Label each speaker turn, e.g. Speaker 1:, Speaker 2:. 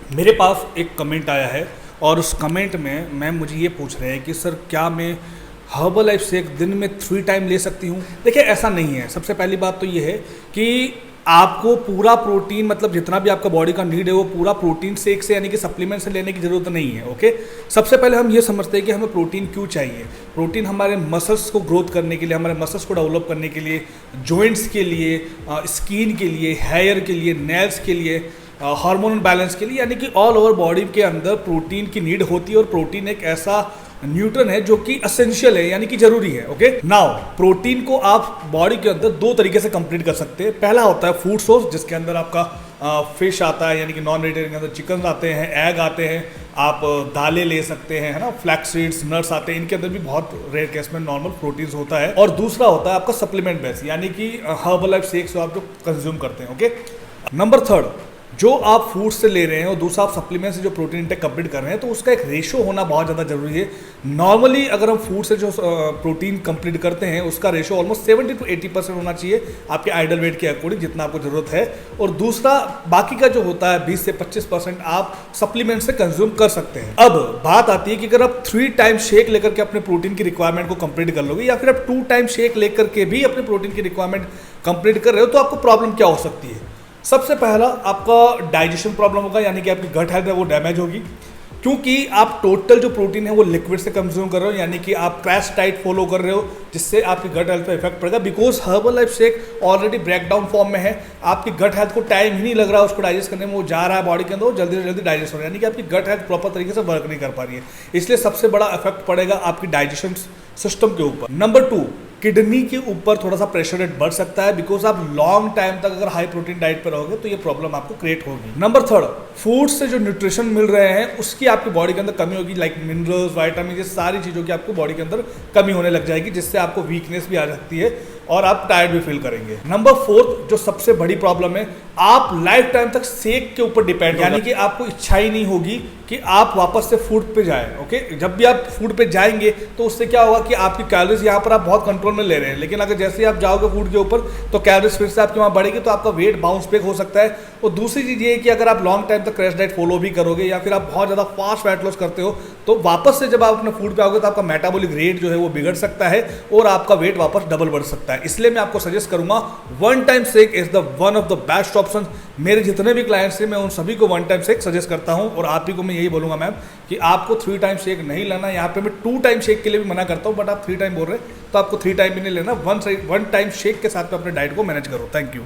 Speaker 1: मेरे पास एक कमेंट आया है और उस कमेंट में मैम मुझे ये पूछ रहे हैं कि सर क्या मैं हर्बल लाइफ से एक दिन में 3 टाइम ले सकती हूँ। देखिए ऐसा नहीं है। सबसे पहली बात तो ये है कि आपको पूरा प्रोटीन मतलब जितना भी आपका बॉडी का नीड है वो पूरा प्रोटीन शेक से यानी कि सप्लीमेंट से लेने की ज़रूरत नहीं है। ओके, सबसे पहले हम ये समझते हैं कि हमें प्रोटीन क्यों चाहिए। प्रोटीन हमारे मसल्स को ग्रोथ करने के लिए, हमारे मसल्स को डेवलप करने के लिए, जॉइंट्स के लिए, स्किन के लिए, हेयर के लिए, नेल्स के लिए, हार्मोनल बैलेंस के लिए, यानी कि ऑल ओवर बॉडी के अंदर प्रोटीन की नीड होती है। और प्रोटीन एक ऐसा न्यूट्रन है जो कि असेंशियल है यानी कि जरूरी है। ओके, नाउ प्रोटीन को आप बॉडी के अंदर 2 तरीके से कंप्लीट कर सकते हैं। पहला होता है फूड सोर्स, जिसके अंदर आपका फिश आता है यानी कि नॉन वेजिटेरियन के अंदर चिकन आते हैं, एग आते हैं, आप दालें ले सकते हैं, है ना, फ्लैक्स सीड्स, नट्स आते हैं, इनके अंदर भी बहुत रेयर केस में नॉर्मल प्रोटीन्स होता है। और दूसरा होता है आपका सप्लीमेंट बेस यानी कि हर्बल लाइफ शेक्स जो आप जो कंज्यूम करते हैं। ओके, नंबर 3, जो आप फूड से ले रहे हैं और दूसरा आप सप्लीमेंट से जो प्रोटीन इंटेक कंप्लीट कर रहे हैं तो उसका एक रेशो होना बहुत ज़्यादा जरूरी है। नॉर्मली अगर हम फूड से जो प्रोटीन कंप्लीट करते हैं उसका रेशो ऑलमोस्ट 70 to 80% होना चाहिए आपके आइडल वेट के अकॉर्डिंग, जितना आपको जरूरत है। और दूसरा बाकी का जो होता है 20 से 25% आप सप्लीमेंट से कंज्यूम कर सकते हैं। अब बात आती है कि अगर आप 3 टाइम शेक लेकर के अपने प्रोटीन की रिक्वायरमेंट को कंप्लीट कर लोगे या फिर आप 2 टाइम शेक लेकर के भी अपने प्रोटीन की रिक्वायरमेंट कंप्लीट कर रहे हो तो आपको प्रॉब्लम क्या हो सकती है। सबसे पहला आपका डाइजेशन प्रॉब्लम होगा यानी कि आपकी गट हेल्थ है वो डैमेज होगी, क्योंकि आप टोटल जो प्रोटीन है वो लिक्विड से कंज्यूम कर रहे हो यानी कि आप क्रैश डाइट फॉलो कर रहे हो, जिससे आपकी गट हेल्थ पे इफेक्ट पड़ेगा। Because herbal life shake already breakdown form में है, आपकी गट हेल्थ को टाइम ही नहीं लग रहा है उसको डाइजेस्ट करने में, वो जा रहा है बॉडी के अंदर, वो जल्दी से जल्दी डाइजेस्ट हो रहा है, यानी कि आपकी गट हेल्थ प्रॉपर तरीके से वर्क नहीं कर पा रही है। इसलिए सबसे बड़ा इफेक्ट पड़ेगा आपकी डाइजेशन सिस्टम के ऊपर। नंबर 2, किडनी के ऊपर थोड़ा सा प्रेशर रेट बढ़ सकता है, बिकॉज आप लॉन्ग टाइम तक अगर हाई प्रोटीन डाइट पर रहोगे तो ये प्रॉब्लम आपको क्रिएट होगी। नंबर 3, फूड से जो न्यूट्रिशन मिल रहे हैं उसकी आपकी बॉडी के अंदर कमी होगी, लाइक मिनरल्स, वाइटामिन, ये सारी चीज़ों की आपको बॉडी के अंदर कमी होने लग जाएगी, जिससे आपको वीकनेस भी आ सकती है और आप टायर्ड भी फील करेंगे। नंबर 4, जो सबसे बड़ी प्रॉब्लम है, आप लाइफ टाइम तक शेक के ऊपर डिपेंड, यानी कि आपको इच्छा ही नहीं होगी कि आप वापस से फूड पे जाएं। ओके, जब भी आप फूड पे जाएंगे तो उससे क्या होगा कि आपकी कैलोरीज यहाँ पर आप बहुत कंट्रोल में ले रहे हैं, लेकिन अगर जैसे ही आप जाओगे फूड के ऊपर तो कैलोरीज फिर से आपके वहाँ बढ़ेगी, तो आपका वेट बाउंस बैक हो सकता है। और दूसरी चीज़ ये है कि अगर आप लॉन्ग टाइम तक क्रैश डाइट फॉलो भी करोगे या फिर आप बहुत ज़्यादा फास्ट वेट लॉस करते हो तो वापस से जब आप अपने फूड पे आओगे तो आपका मेटाबॉलिक रेट जो है वो बिगड़ सकता है और आपका वेट वापस डबल बढ़ सकता है। इसलिए मैं आपको सजेस्ट करूंगा 1 time shake is the one of the best option. मेरे जितने भी क्लाइंट्स हैं मैं उन सभी को 1 टाइम शेक सजेस्ट करता हूं और आप ही को मैं यही बोलूंगा मैम कि आपको 3 टाइम शेक नहीं लेना। यहाँ पे मैं 2 टाइम शेक के लिए भी मना करता हूं, बट आप 3 टाइम बोल रहे हैं तो आपको 3 टाइम भी नहीं लेना। 1 टाइम शेक के साथ में अपने डाइट को मैनेज करो। Thank you.